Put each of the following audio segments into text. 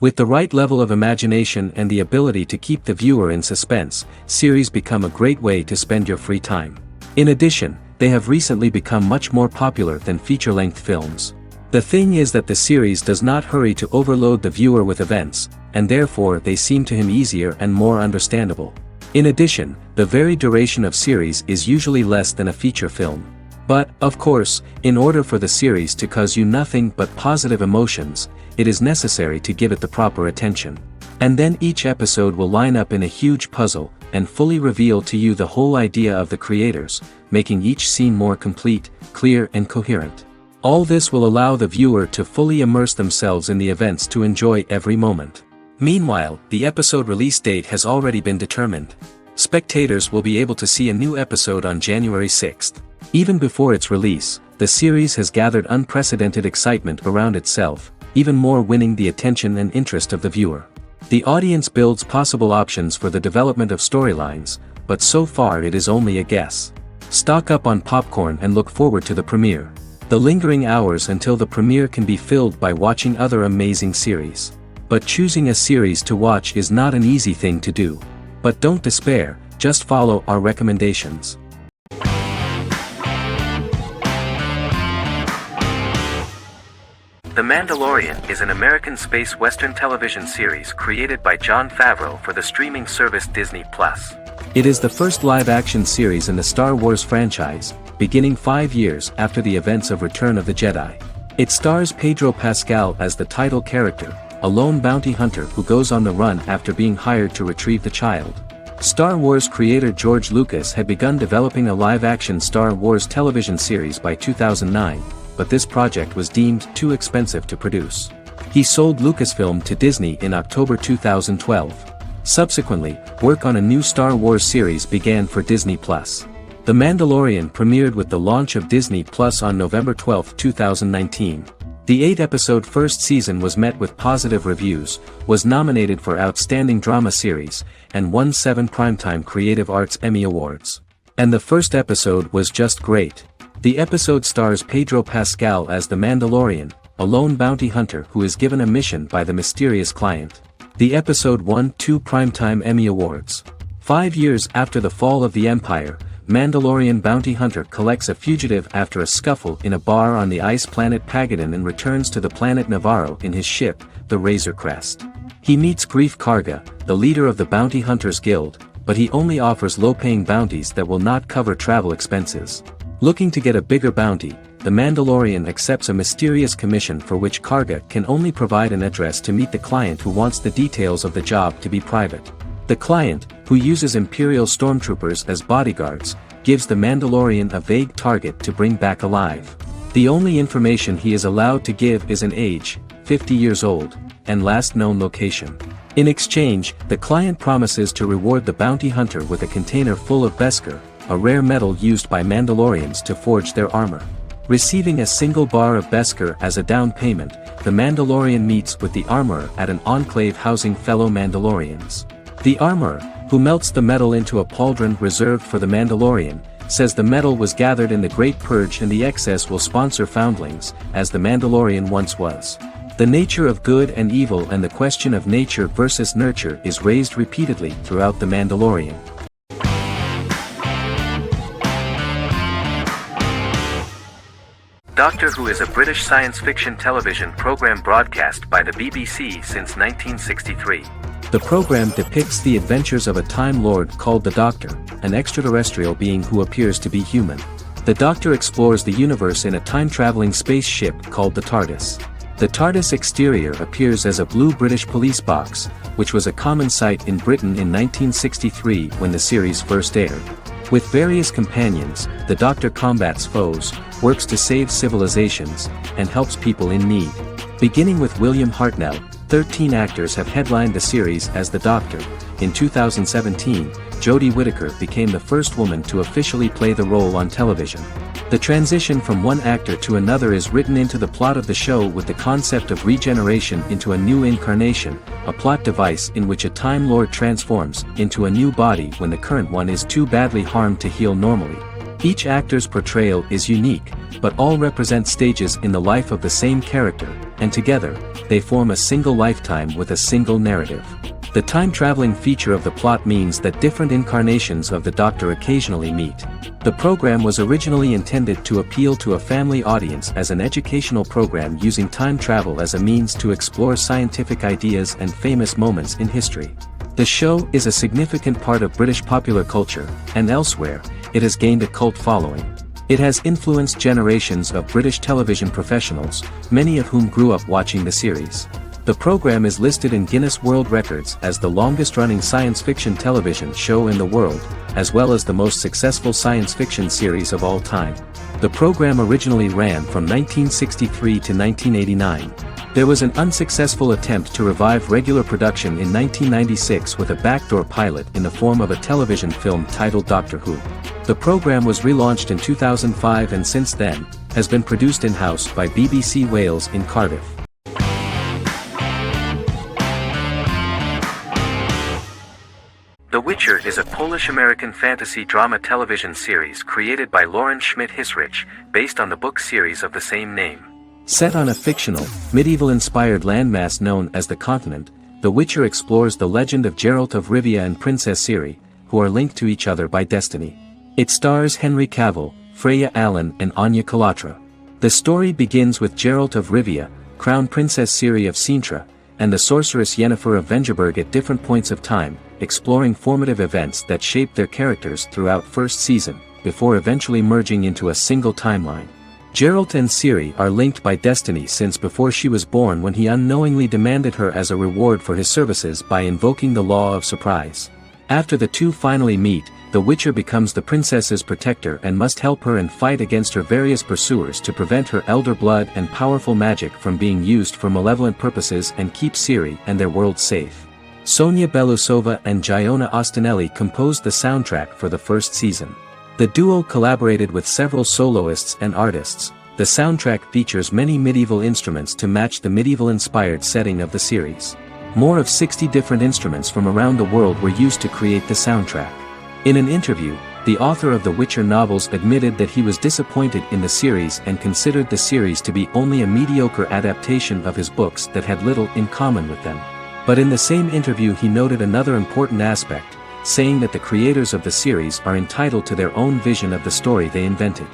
With the right level of imagination and the ability to keep the viewer in suspense, series become a great way to spend your free time. In addition, they have recently become much more popular than feature-length films. The thing is that the series does not hurry to overload the viewer with events, and therefore they seem to him easier and more understandable. In addition, the very duration of series is usually less than a feature film. But, of course, in order for the series to cause you nothing but positive emotions, it is necessary to give it the proper attention. And then each episode will line up in a huge puzzle, and fully reveal to you the whole idea of the creators, making each scene more complete, clear and coherent. All this will allow the viewer to fully immerse themselves in the events to enjoy every moment. Meanwhile, the episode release date has already been determined. Spectators will be able to see a new episode on January 6th. Even before its release, the series has gathered unprecedented excitement around itself, even more winning the attention and interest of the viewer. The audience builds possible options for the development of storylines, but so far it is only a guess. Stock up on popcorn and look forward to the premiere. The lingering hours until the premiere can be filled by watching other amazing series. But choosing a series to watch is not an easy thing to do. But don't despair, just follow our recommendations. The Mandalorian is an American space western television series created by Jon Favreau for the streaming service Disney+. It is the first live-action series in the Star Wars franchise, beginning 5 years after the events of Return of the Jedi. It stars Pedro Pascal as the title character, a lone bounty hunter who goes on the run after being hired to retrieve the child. Star Wars creator George Lucas had begun developing a live-action Star Wars television series by 2009, but this project was deemed too expensive to produce. He sold Lucasfilm to Disney in October 2012. Subsequently, work on a new Star Wars series began for Disney+. The Mandalorian premiered with the launch of Disney+ on November 12, 2019. The 8-episode first season was met with positive reviews, was nominated for Outstanding Drama Series, and won 7 Primetime Creative Arts Emmy Awards. And the first episode was just great. The episode stars Pedro Pascal as the Mandalorian, a lone bounty hunter who is given a mission by the mysterious client. The episode won 2 Primetime Emmy Awards. 5 years after the fall of the Empire, Mandalorian bounty hunter collects a fugitive after a scuffle in a bar on the ice planet Pagadan and returns to the planet Navarro in his ship, the Razor Crest. He meets Greef Karga, the leader of the Bounty Hunters Guild, but he only offers low-paying bounties that will not cover travel expenses. Looking to get a bigger bounty, the Mandalorian accepts a mysterious commission for which Karga can only provide an address to meet the client who wants the details of the job to be private. The client, who uses Imperial stormtroopers as bodyguards, gives the Mandalorian a vague target to bring back alive. The only information he is allowed to give is an age, 50 years old, and last known location. In exchange, the client promises to reward the bounty hunter with a container full of Beskar, a rare metal used by Mandalorians to forge their armor. Receiving a single bar of Beskar as a down payment, the Mandalorian meets with the armorer at an enclave housing fellow Mandalorians. The armorer, who melts the metal into a pauldron reserved for the Mandalorian, says the metal was gathered in the Great Purge and the excess will sponsor foundlings, as the Mandalorian once was. The nature of good and evil and the question of nature versus nurture is raised repeatedly throughout The Mandalorian. Doctor Who is a British science fiction television program broadcast by the BBC since 1963. The program depicts the adventures of a Time Lord called the Doctor, an extraterrestrial being who appears to be human. The Doctor explores the universe in a time-traveling spaceship called the TARDIS. The TARDIS exterior appears as a blue British police box, which was a common sight in Britain in 1963 when the series first aired. With various companions, the Doctor combats foes, works to save civilizations, and helps people in need. Beginning with William Hartnell, 13 actors have headlined the series as the Doctor. In 2017, Jodie Whittaker became the first woman to officially play the role on television. The transition from one actor to another is written into the plot of the show with the concept of regeneration into a new incarnation, a plot device in which a Time Lord transforms into a new body when the current one is too badly harmed to heal normally. Each actor's portrayal is unique, but all represent stages in the life of the same character, and together, they form a single lifetime with a single narrative. The time-traveling feature of the plot means that different incarnations of the Doctor occasionally meet. The program was originally intended to appeal to a family audience as an educational program using time travel as a means to explore scientific ideas and famous moments in history. The show is a significant part of British popular culture, and elsewhere, it has gained a cult following. It has influenced generations of British television professionals, many of whom grew up watching the series. The program is listed in Guinness World Records as the longest-running science fiction television show in the world, as well as the most successful science fiction series of all time. The program originally ran from 1963 to 1989. There was an unsuccessful attempt to revive regular production in 1996 with a backdoor pilot in the form of a television film titled Doctor Who. The program was relaunched in 2005 and since then, has been produced in-house by BBC Wales in Cardiff. The Witcher is a Polish-American fantasy drama television series created by Lauren Schmidt-Hissrich, based on the book series of the same name. Set on a fictional, medieval-inspired landmass known as the Continent, The Witcher explores the legend of Geralt of Rivia and Princess Ciri, who are linked to each other by destiny. It stars Henry Cavill, Freya Allan and Anya Chalotra. The story begins with Geralt of Rivia, Crown Princess Ciri of Sintra, and the sorceress Yennefer of Vengerberg at different points of time, exploring formative events that shaped their characters throughout first season, before eventually merging into a single timeline. Geralt and Ciri are linked by destiny since before she was born when he unknowingly demanded her as a reward for his services by invoking the law of surprise. After the two finally meet, the Witcher becomes the princess's protector and must help her and fight against her various pursuers to prevent her elder blood and powerful magic from being used for malevolent purposes and keep Ciri and their world safe. Sonia Belousova and Giona Ostinelli composed the soundtrack for the first season. The duo collaborated with several soloists and artists. The soundtrack features many medieval instruments to match the medieval-inspired setting of the series. More of 60 different instruments from around the world were used to create the soundtrack. In an interview, the author of the Witcher novels admitted that he was disappointed in the series and considered the series to be only a mediocre adaptation of his books that had little in common with them. But in the same interview he noted another important aspect, saying that the creators of the series are entitled to their own vision of the story they invented.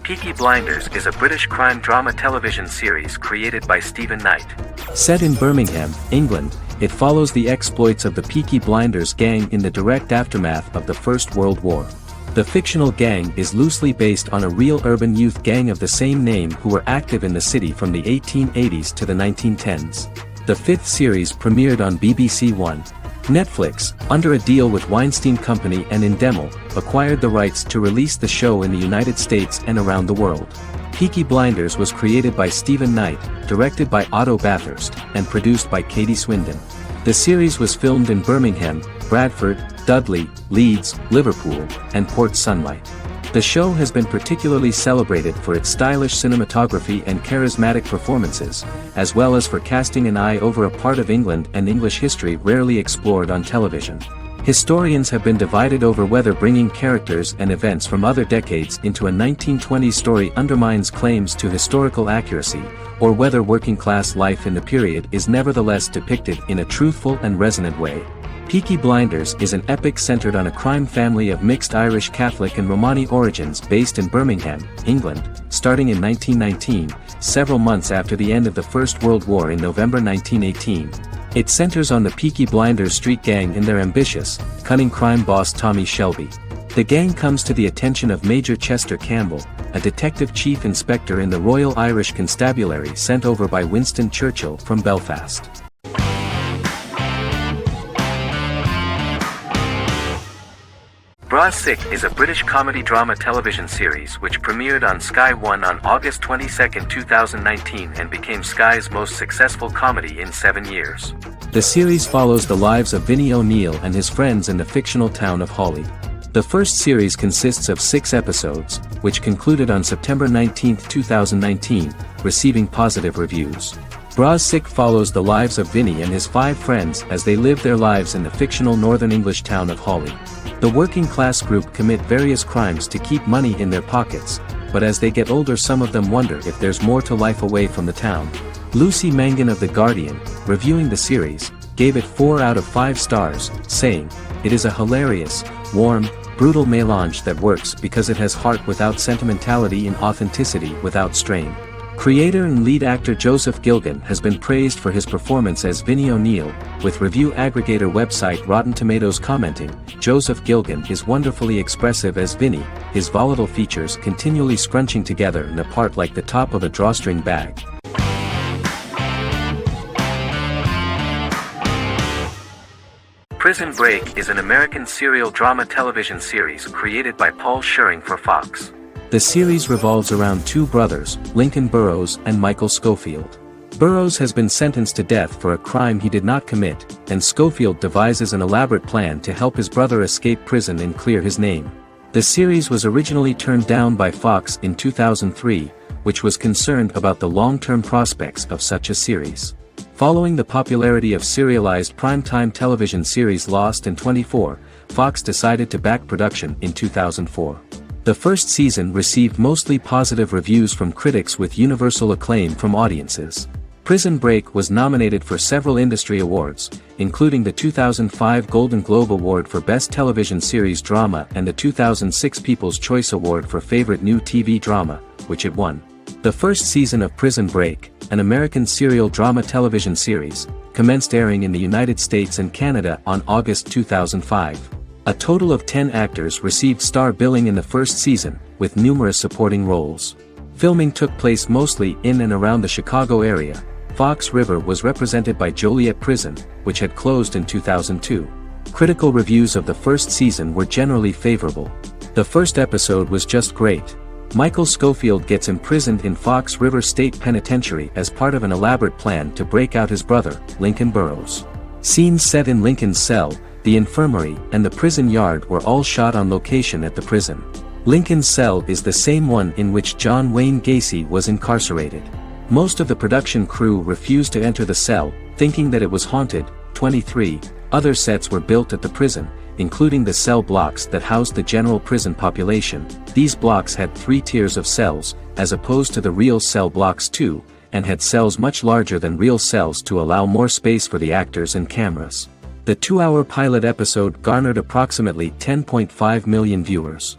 Peaky Blinders is a British crime drama television series created by Stephen Knight. Set in Birmingham, England, it follows the exploits of the Peaky Blinders gang in the direct aftermath of the First World War. The fictional gang is loosely based on a real urban youth gang of the same name who were active in the city from the 1880s to the 1910s. The fifth series premiered on BBC One. Netflix, under a deal with Weinstein Company and Endemol, acquired the rights to release the show in the United States and around the world. Peaky Blinders was created by Stephen Knight, directed by Otto Bathurst, and produced by Katie Swindon. The series was filmed in Birmingham, Bradford, Dudley, Leeds, Liverpool, and Port Sunlight. The show has been particularly celebrated for its stylish cinematography and charismatic performances, as well as for casting an eye over a part of England and English history rarely explored on television. Historians have been divided over whether bringing characters and events from other decades into a 1920s story undermines claims to historical accuracy, or whether working-class life in the period is nevertheless depicted in a truthful and resonant way. Peaky Blinders is an epic centered on a crime family of mixed Irish Catholic and Romani origins based in Birmingham, England, starting in 1919, several months after the end of the First World War in November 1918. It centers on the Peaky Blinders street gang and their ambitious, cunning crime boss Tommy Shelby. The gang comes to the attention of Major Chester Campbell, a detective chief inspector in the Royal Irish Constabulary sent over by Winston Churchill from Belfast. Bra Sick is a British comedy drama television series which premiered on Sky One on August 22, 2019 and became Sky's most successful comedy in 7 years. The series follows the lives of Vinnie O'Neill and his friends in the fictional town of Hawley. The first series consists of 6 episodes, which concluded on September 19, 2019, receiving positive reviews. Brazzik follows the lives of Vinny and his 5 friends as they live their lives in the fictional northern English town of Hawley. The working class group commit various crimes to keep money in their pockets, but as they get older some of them wonder if there's more to life away from the town. Lucy Mangan of The Guardian, reviewing the series, gave it 4 out of 5 stars, saying, "It is a hilarious, warm, brutal melange that works because it has heart without sentimentality and authenticity without strain." Creator and lead actor Joseph Gilgun has been praised for his performance as Vinny O'Neill, with review aggregator website Rotten Tomatoes commenting, "Joseph Gilgun is wonderfully expressive as Vinny, his volatile features continually scrunching together and apart like the top of a drawstring bag." Prison Break is an American serial drama television series created by Paul Scheuring for Fox. The series revolves around 2 brothers, Lincoln Burrows and Michael Schofield. Burrows has been sentenced to death for a crime he did not commit, and Schofield devises an elaborate plan to help his brother escape prison and clear his name. The series was originally turned down by Fox in 2003, which was concerned about the long-term prospects of such a series. Following the popularity of serialized primetime television series Lost in 24, Fox decided to back production in 2004. The first season received mostly positive reviews from critics with universal acclaim from audiences. Prison Break was nominated for several industry awards, including the 2005 Golden Globe Award for Best Television Series Drama and the 2006 People's Choice Award for Favorite New TV Drama, which it won. The first season of Prison Break, an American serial drama television series, commenced airing in the United States and Canada on August 2005. A total of 10 actors received star billing in the first season, with numerous supporting roles. Filming took place mostly in and around the Chicago area. Fox River was represented by Joliet Prison, which had closed in 2002. Critical reviews of the first season were generally favorable. The first episode was just great. Michael Schofield gets imprisoned in Fox River State Penitentiary as part of an elaborate plan to break out his brother, Lincoln Burrows. Scenes set in Lincoln's cell, the infirmary, and the prison yard were all shot on location at the prison. Lincoln's cell is the same one in which John Wayne Gacy was incarcerated. Most of the production crew refused to enter the cell, thinking that it was haunted. 23 other sets were built at the prison, including the cell blocks that housed the general prison population. These blocks had 3 tiers of cells, as opposed to the real cell blocks 2, and had cells much larger than real cells to allow more space for the actors and cameras. The 2-hour pilot episode garnered approximately 10.5 million viewers.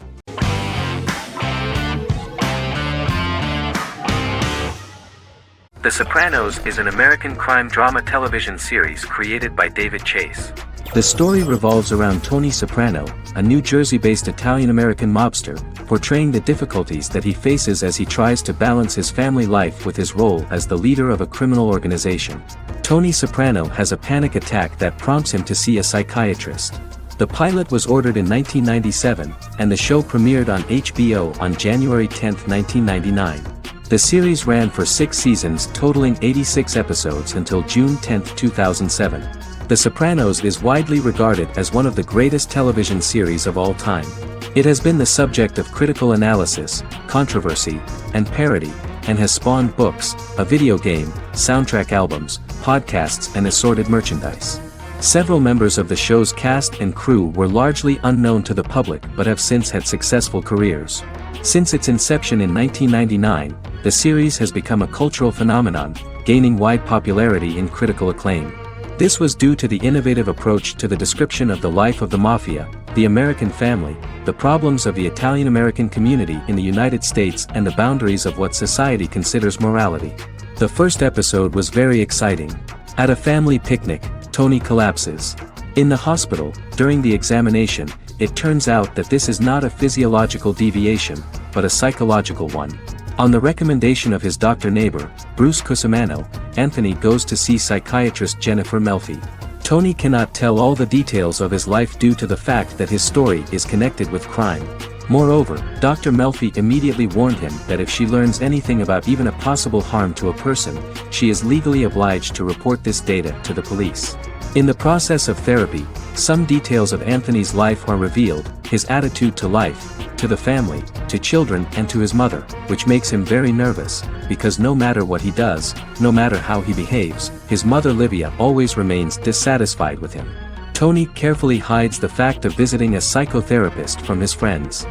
The Sopranos is an American crime drama television series created by David Chase. The story revolves around Tony Soprano, a New Jersey-based Italian-American mobster, portraying the difficulties that he faces as he tries to balance his family life with his role as the leader of a criminal organization. Tony Soprano has a panic attack that prompts him to see a psychiatrist. The pilot was ordered in 1997, and the show premiered on HBO on January 10, 1999. The series ran for 6 seasons totaling 86 episodes until June 10, 2007. The Sopranos is widely regarded as one of the greatest television series of all time. It has been the subject of critical analysis, controversy, and parody, and has spawned books, a video game, soundtrack albums, podcasts and assorted merchandise. Several members of the show's cast and crew were largely unknown to the public but have since had successful careers. Since its inception in 1999, the series has become a cultural phenomenon, gaining wide popularity and critical acclaim. This was due to the innovative approach to the description of the life of the mafia, the American family, the problems of the Italian-American community in the United States and the boundaries of what society considers morality. The first episode was very exciting. At a family picnic, Tony collapses. In the hospital, during the examination, it turns out that this is not a physiological deviation, but a psychological one. On the recommendation of his doctor neighbor, Bruce Cusimano, Anthony goes to see psychiatrist Jennifer Melfi. Tony cannot tell all the details of his life due to the fact that his story is connected with crime. Moreover, Dr. Melfi immediately warned him that if she learns anything about even a possible harm to a person, she is legally obliged to report this data to the police. In the process of therapy, some details of Anthony's life are revealed, his attitude to life, to the family, to children and to his mother, which makes him very nervous, because no matter what he does, no matter how he behaves, his mother Livia always remains dissatisfied with him. Tony carefully hides the fact of visiting a psychotherapist from his friends.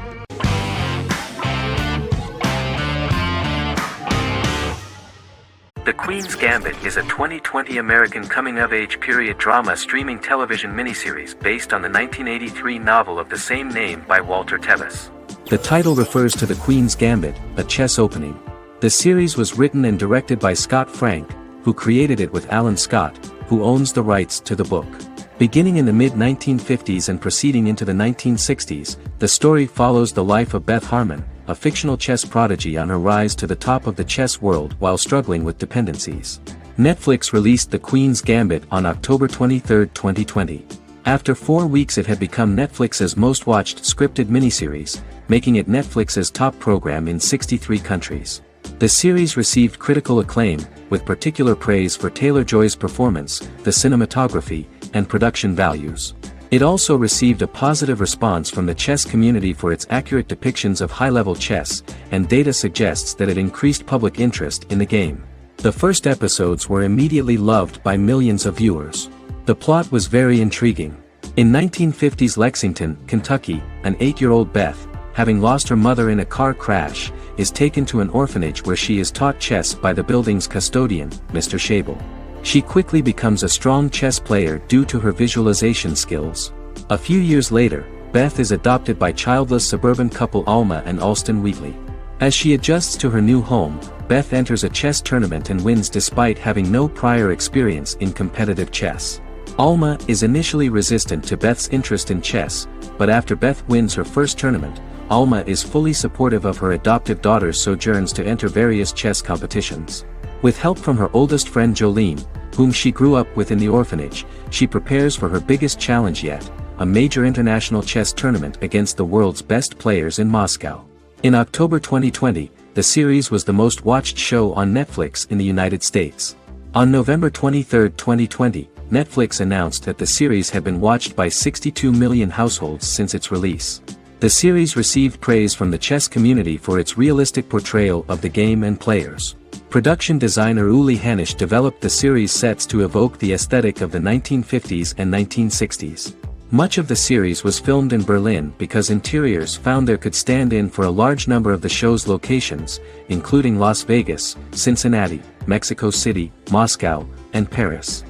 The Queen's Gambit is a 2020 American coming-of-age period drama streaming television miniseries based on the 1983 novel of the same name by Walter Tevis. The title refers to the Queen's Gambit, a chess opening. The series was written and directed by Scott Frank, who created it with Alan Scott, who owns the rights to the book. Beginning in the mid-1950s and proceeding into the 1960s, the story follows the life of Beth Harmon, a fictional chess prodigy on her rise to the top of the chess world while struggling with dependencies. Netflix released The Queen's Gambit on October 23, 2020. After 4 weeks it had become Netflix's most watched scripted miniseries, making it Netflix's top program in 63 countries. The series received critical acclaim, with particular praise for Taylor-Joy's performance, the cinematography, and production values. It also received a positive response from the chess community for its accurate depictions of high-level chess, and data suggests that it increased public interest in the game. The first episodes were immediately loved by millions of viewers. The plot was very intriguing. In 1950s Lexington, Kentucky, an 8-year-old Beth, having lost her mother in a car crash, is taken to an orphanage where she is taught chess by the building's custodian, Mr. Schabel. She quickly becomes a strong chess player due to her visualization skills. A few years later, Beth is adopted by childless suburban couple Alma and Alston Wheatley. As she adjusts to her new home, Beth enters a chess tournament and wins despite having no prior experience in competitive chess. Alma is initially resistant to Beth's interest in chess, but after Beth wins her first tournament, Alma is fully supportive of her adoptive daughter's sojourns to enter various chess competitions. With help from her oldest friend Jolene, whom she grew up with in the orphanage, she prepares for her biggest challenge yet, a major international chess tournament against the world's best players in Moscow. In October 2020, the series was the most watched show on Netflix in the United States. On November 23, 2020, Netflix announced that the series had been watched by 62 million households since its release. The series received praise from the chess community for its realistic portrayal of the game and players. Production designer Uli Hanisch developed the series sets to evoke the aesthetic of the 1950s and 1960s. Much of the series was filmed in Berlin because interiors found there could stand in for a large number of the show's locations, including Las Vegas, Cincinnati, Mexico City, Moscow, and Paris.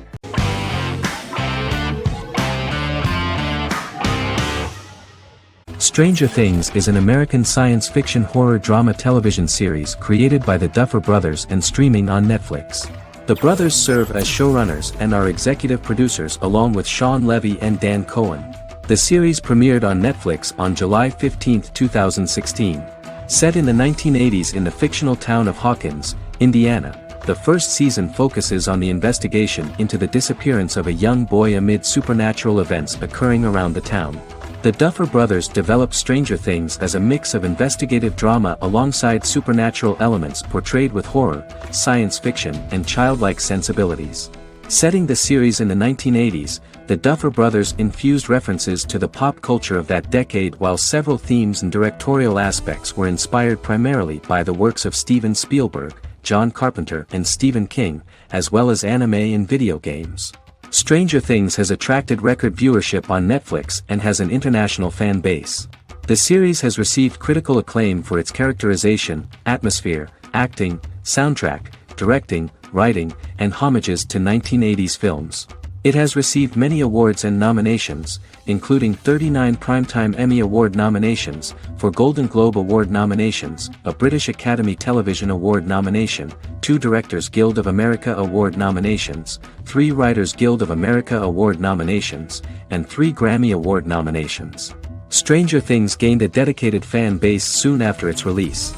Stranger Things is an American science fiction horror drama television series created by the Duffer Brothers and streaming on Netflix. The brothers serve as showrunners and are executive producers along with Sean Levy and Dan Cohen. The series premiered on Netflix on July 15, 2016. Set in the 1980s in the fictional town of Hawkins, Indiana, the first season focuses on the investigation into the disappearance of a young boy amid supernatural events occurring around the town. The Duffer Brothers developed Stranger Things as a mix of investigative drama alongside supernatural elements portrayed with horror, science fiction, and childlike sensibilities. Setting the series in the 1980s, the Duffer Brothers infused references to the pop culture of that decade while several themes and directorial aspects were inspired primarily by the works of Steven Spielberg, John Carpenter, and Stephen King, as well as anime and video games. Stranger Things has attracted record viewership on Netflix and has an international fan base. The series has received critical acclaim for its characterization, atmosphere, acting, soundtrack, directing, writing, and homages to 1980s films. It has received many awards and nominations, including 39 Primetime Emmy Award nominations, 4 Golden Globe Award nominations, a British Academy Television Award nomination, 2 Directors Guild of America Award nominations, 3 Writers Guild of America Award nominations, and 3 Grammy Award nominations. Stranger Things gained a dedicated fan base soon after its release.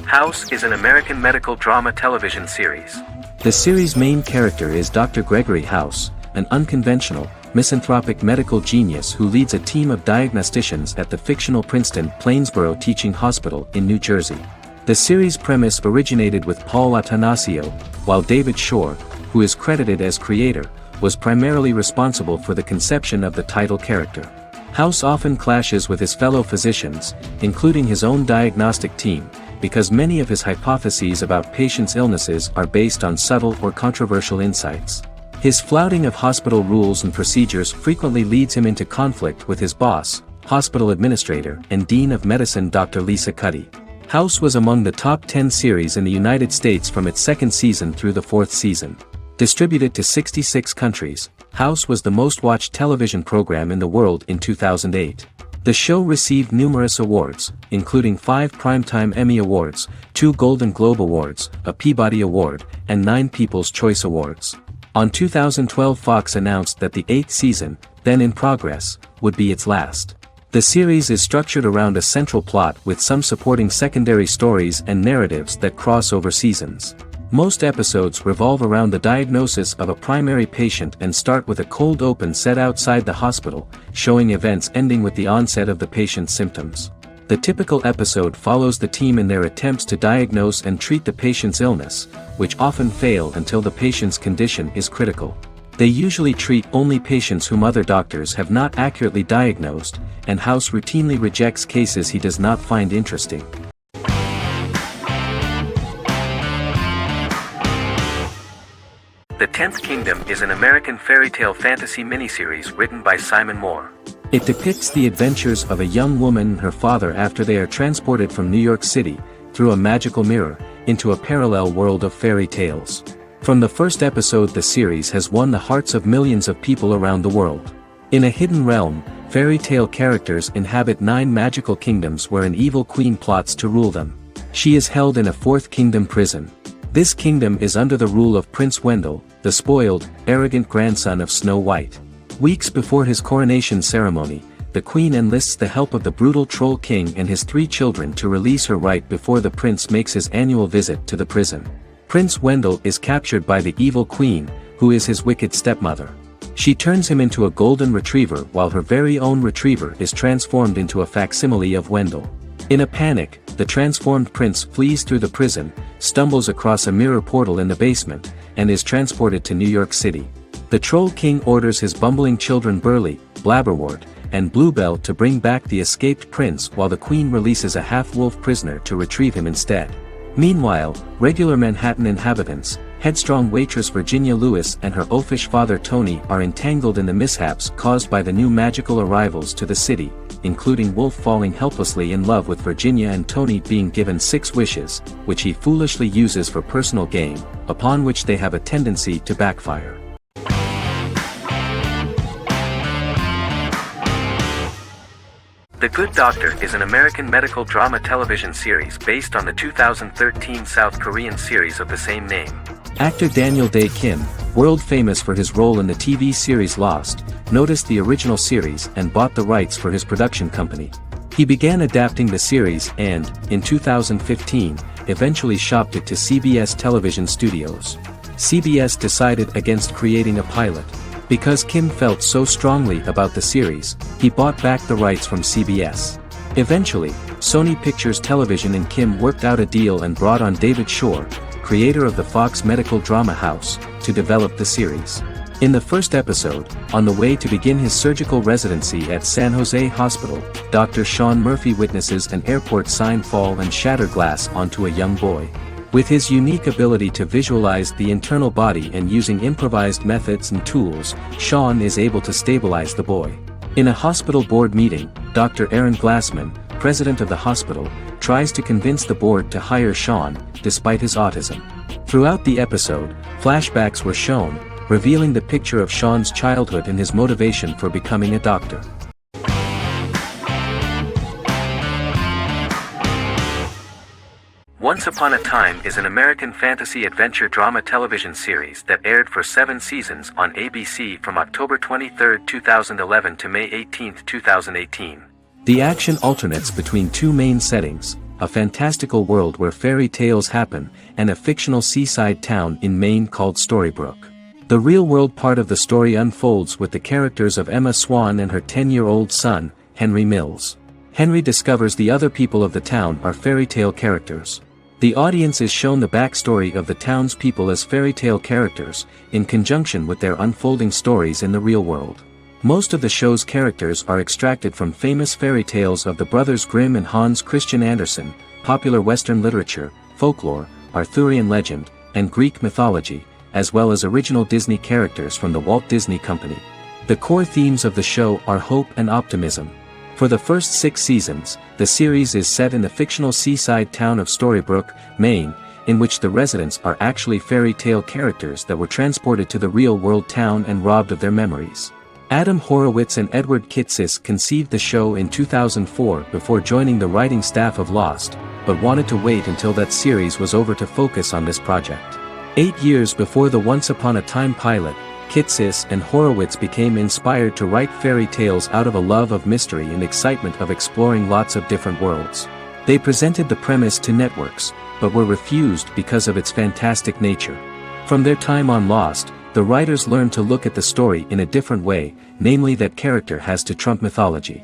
House is an American medical drama television series. The series' main character is Dr. Gregory House, an unconventional, misanthropic medical genius who leads a team of diagnosticians at the fictional Princeton Plainsboro Teaching Hospital in New Jersey. The series' premise originated with Paul Attanasio, while David Shore, who is credited as creator, was primarily responsible for the conception of the title character. House often clashes with his fellow physicians, including his own diagnostic team, because many of his hypotheses about patients' illnesses are based on subtle or controversial insights. His flouting of hospital rules and procedures frequently leads him into conflict with his boss, hospital administrator and dean of medicine Dr. Lisa Cuddy. House was among the top 10 series in the United States from its second season through the fourth season. Distributed to 66 countries, House was the most-watched television program in the world in 2008. The show received numerous awards, including 5 Primetime Emmy Awards, 2 Golden Globe Awards, a Peabody Award, and 9 People's Choice Awards. On 2012, Fox announced that the 8th season, then in progress, would be its last. The series is structured around a central plot with some supporting secondary stories and narratives that cross over seasons. Most episodes revolve around the diagnosis of a primary patient and start with a cold open set outside the hospital, showing events ending with the onset of the patient's symptoms. The typical episode follows the team in their attempts to diagnose and treat the patient's illness, which often fail until the patient's condition is critical. They usually treat only patients whom other doctors have not accurately diagnosed, and House routinely rejects cases he does not find interesting. The Tenth Kingdom is an American fairy tale fantasy miniseries written by Simon Moore. It depicts the adventures of a young woman and her father after they are transported from New York City, through a magical mirror, into a parallel world of fairy tales. From the first episode, the series has won the hearts of millions of people around the world. In a hidden realm, fairy tale characters inhabit 9 magical kingdoms where an evil queen plots to rule them. She is held in a 4th kingdom prison. This kingdom is under the rule of Prince Wendell, the spoiled, arrogant grandson of Snow White. Weeks before his coronation ceremony, the queen enlists the help of the brutal Troll King and his 3 children to release her right before the prince makes his annual visit to the prison. Prince Wendell is captured by the evil queen, who is his wicked stepmother. She turns him into a golden retriever while her very own retriever is transformed into a facsimile of Wendell. In a panic, the transformed prince flees through the prison, stumbles across a mirror portal in the basement, and is transported to New York City. The Troll King orders his bumbling children Burly, Blabberwort, and Bluebell to bring back the escaped prince while the queen releases a half-wolf prisoner to retrieve him instead. Meanwhile, regular Manhattan inhabitants, headstrong waitress Virginia Lewis and her oafish father Tony are entangled in the mishaps caused by the new magical arrivals to the city, including Wolf falling helplessly in love with Virginia and Tony being given 6 wishes, which he foolishly uses for personal gain, upon which they have a tendency to backfire. The Good Doctor is an American medical drama television series based on the 2013 South Korean series of the same name. Actor Daniel Dae Kim, world famous for his role in the TV series Lost, noticed the original series and bought the rights for his production company. He began adapting the series and, in 2015, eventually shopped it to CBS Television Studios. CBS decided against creating a pilot. Because Kim felt so strongly about the series, he bought back the rights from CBS. Eventually, Sony Pictures Television and Kim worked out a deal and brought on David Shore, creator of the Fox medical drama house, to develop the series. In the first episode, on the way to begin his surgical residency at San Jose Hospital, Dr. Sean Murphy witnesses an airport sign fall and shatter glass onto a young boy. With his unique ability to visualize the internal body and using improvised methods and tools, Sean is able to stabilize the boy. In a hospital board meeting, Dr. Aaron Glassman, president of the hospital, tries to convince the board to hire Sean, despite his autism. Throughout the episode, flashbacks were shown, revealing the picture of Sean's childhood and his motivation for becoming a doctor. Once Upon a Time is an American fantasy adventure drama television series that aired for 7 seasons on ABC from October 23, 2011 to May 18, 2018. The action alternates between 2 main settings, a fantastical world where fairy tales happen, and a fictional seaside town in Maine called Storybrooke. The real-world part of the story unfolds with the characters of Emma Swan and her 10-year-old son, Henry Mills. Henry discovers the other people of the town are fairy tale characters. The audience is shown the backstory of the townspeople as fairy tale characters, in conjunction with their unfolding stories in the real world. Most of the show's characters are extracted from famous fairy tales of the Brothers Grimm and Hans Christian Andersen, popular Western literature, folklore, Arthurian legend, and Greek mythology, as well as original Disney characters from the Walt Disney Company. The core themes of the show are hope and optimism. For the first 6 seasons, the series is set in the fictional seaside town of Storybrooke, Maine, in which the residents are actually fairy tale characters that were transported to the real-world town and robbed of their memories. Adam Horowitz and Edward Kitsis conceived the show in 2004 before joining the writing staff of Lost, but wanted to wait until that series was over to focus on this project. 8 years before the Once Upon a Time pilot, Kitsis and Horowitz became inspired to write fairy tales out of a love of mystery and excitement of exploring lots of different worlds. They presented the premise to networks, but were refused because of its fantastic nature. From their time on Lost, the writers learned to look at the story in a different way, namely that character has to trump mythology.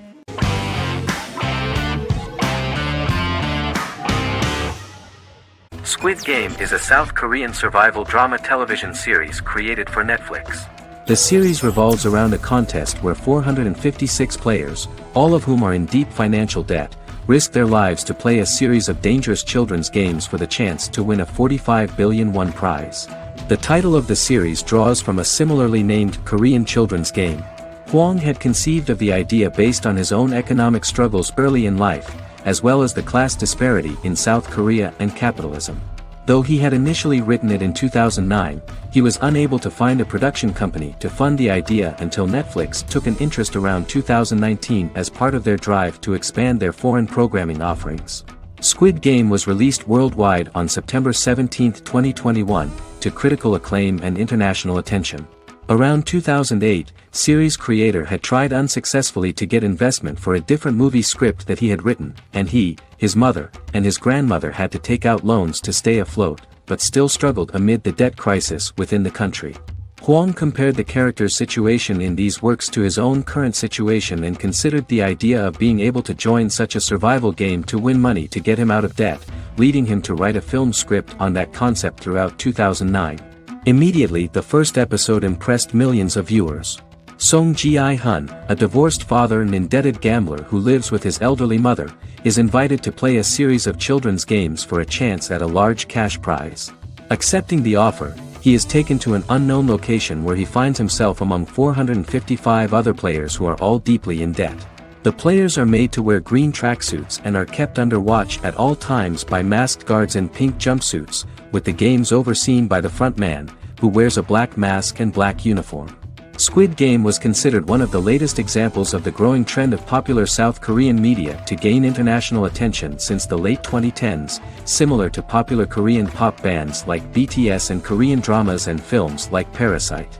Squid Game is a South Korean survival drama television series created for Netflix. The series revolves around a contest where 456 players, all of whom are in deep financial debt, risk their lives to play a series of dangerous children's games for the chance to win a 45 billion won prize. The title of the series draws from a similarly named Korean children's game. Hwang had conceived of the idea based on his own economic struggles early in life, as well as the class disparity in South Korea and capitalism. Though he had initially written it in 2009, he was unable to find a production company to fund the idea until Netflix took an interest around 2019 as part of their drive to expand their foreign programming offerings. Squid Game was released worldwide on September 17, 2021, to critical acclaim and international attention. Around 2008, series creator had tried unsuccessfully to get investment for a different movie script that he had written, and he, his mother, and his grandmother had to take out loans to stay afloat, but still struggled amid the debt crisis within the country. Hwang compared the character's situation in these works to his own current situation and considered the idea of being able to join such a survival game to win money to get him out of debt, leading him to write a film script on that concept throughout 2009. Immediately the first episode impressed millions of viewers. Song Ji-hun, a divorced father and indebted gambler who lives with his elderly mother, is invited to play a series of children's games for a chance at a large cash prize. Accepting the offer, he is taken to an unknown location where he finds himself among 455 other players who are all deeply in debt. The players are made to wear green tracksuits and are kept under watch at all times by masked guards in pink jumpsuits, with the games overseen by the front man, who wears a black mask and black uniform. Squid Game was considered one of the latest examples of the growing trend of popular South Korean media to gain international attention since the late 2010s, similar to popular Korean pop bands like BTS and Korean dramas and films like Parasite.